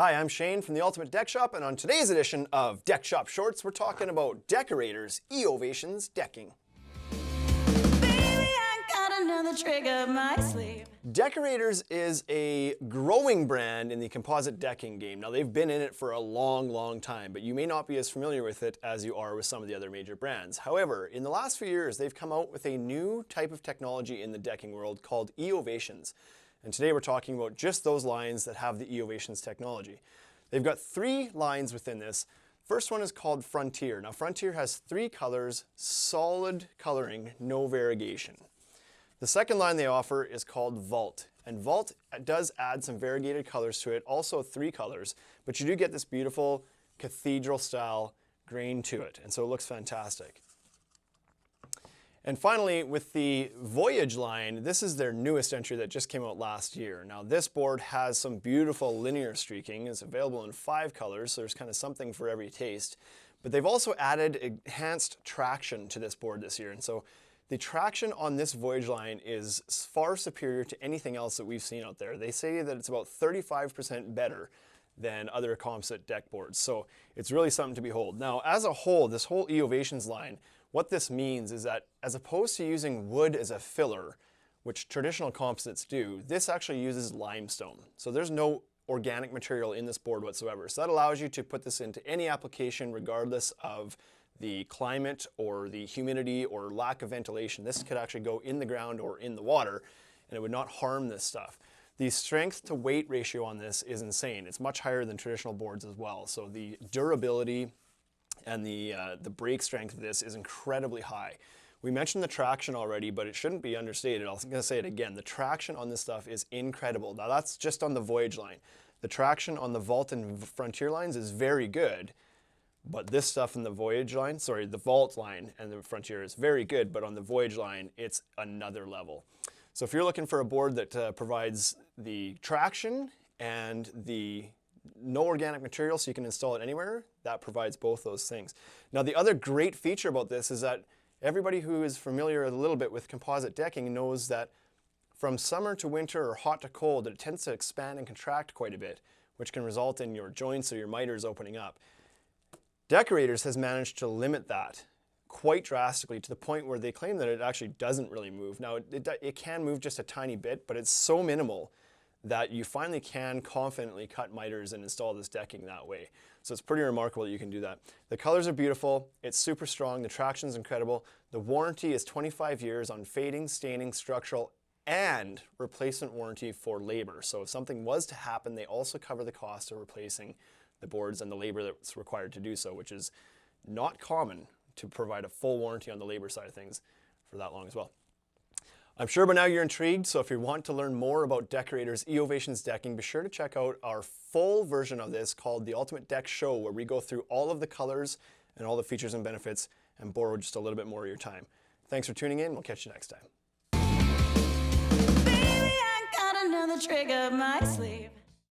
Hi, I'm Shane from the Ultimate Deck Shop, and on today's edition of Deck Shop Shorts, we're talking about Deckorators E-Ovations decking. Baby, I got another trick up my sleeve. Deckorators is a growing brand in the composite decking game. Now, they've been in it for a long time, but you may not be as familiar with it as you are with some of the other major brands. However, in the last few years, they've come out with a new type of technology in the decking world called E-Ovations. And today we're talking about just those lines that have the E-Ovations technology. They've got 3 lines within this. First one is called Frontier. Now Frontier has 3 colors, solid coloring, no variegation. The second line they offer is called Vault. And Vault does add some variegated colors to it, also 3 colors, but you do get this beautiful cathedral style grain to it, and so it looks fantastic. And finally, with the Voyage line, this is their newest entry that just came out last year. Now this board has some beautiful linear streaking. It's available in 5 colors, so there's kind of something for every taste. But they've also added enhanced traction to this board this year. And so the traction on this Voyage line is far superior to anything else that we've seen out there. They say that it's about 35% better than other composite deck boards. So it's really something to behold. Now, as a whole, this whole E-Ovations line, what this means is that as opposed to using wood as a filler, which traditional composites do, this actually uses limestone. So there's no organic material in this board whatsoever. So that allows you to put this into any application regardless of the climate or the humidity or lack of ventilation. This could actually go in the ground or in the water and it would not harm this stuff. The strength to weight ratio on this is insane. It's much higher than traditional boards as well. So the durability and the break strength of this is incredibly high. We mentioned the traction already, but it shouldn't be understated. I'm going to say it again. The traction on this stuff is incredible. Now that's just on the Voyage line. The traction on the Vault and Frontier lines is very good, but this stuff in the Voyage line, sorry, the Vault line and the Frontier is very good, but on the Voyage line, it's another level. So if you're looking for a board that provides the traction and the no organic material so you can install it anywhere, that provides both those things. Now the other great feature about this is that everybody who is familiar a little bit with composite decking knows that from summer to winter or hot to cold, it tends to expand and contract quite a bit, which can result in your joints or your miters opening up. Deckorators has managed to limit that quite drastically to the point where they claim that it actually doesn't really move. Now it can move just a tiny bit, but it's so minimal that you finally can confidently cut miters and install this decking that way. So it's pretty remarkable that you can do that. The colors are beautiful, it's super strong, the traction is incredible. The warranty is 25 years on fading, staining, structural, and replacement warranty for labor. So if something was to happen, they also cover the cost of replacing the boards and the labor that's required to do so, which is not common to provide a full warranty on the labor side of things for that long as well. I'm sure by now you're intrigued, so if you want to learn more about Deckorators E-Ovations decking, be sure to check out our full version of this called the Ultimate Deck Show, where we go through all of the colors and all the features and benefits and borrow just a little bit more of your time. Thanks for tuning in. We'll catch you next time. Baby, I got another trick up my sleeve.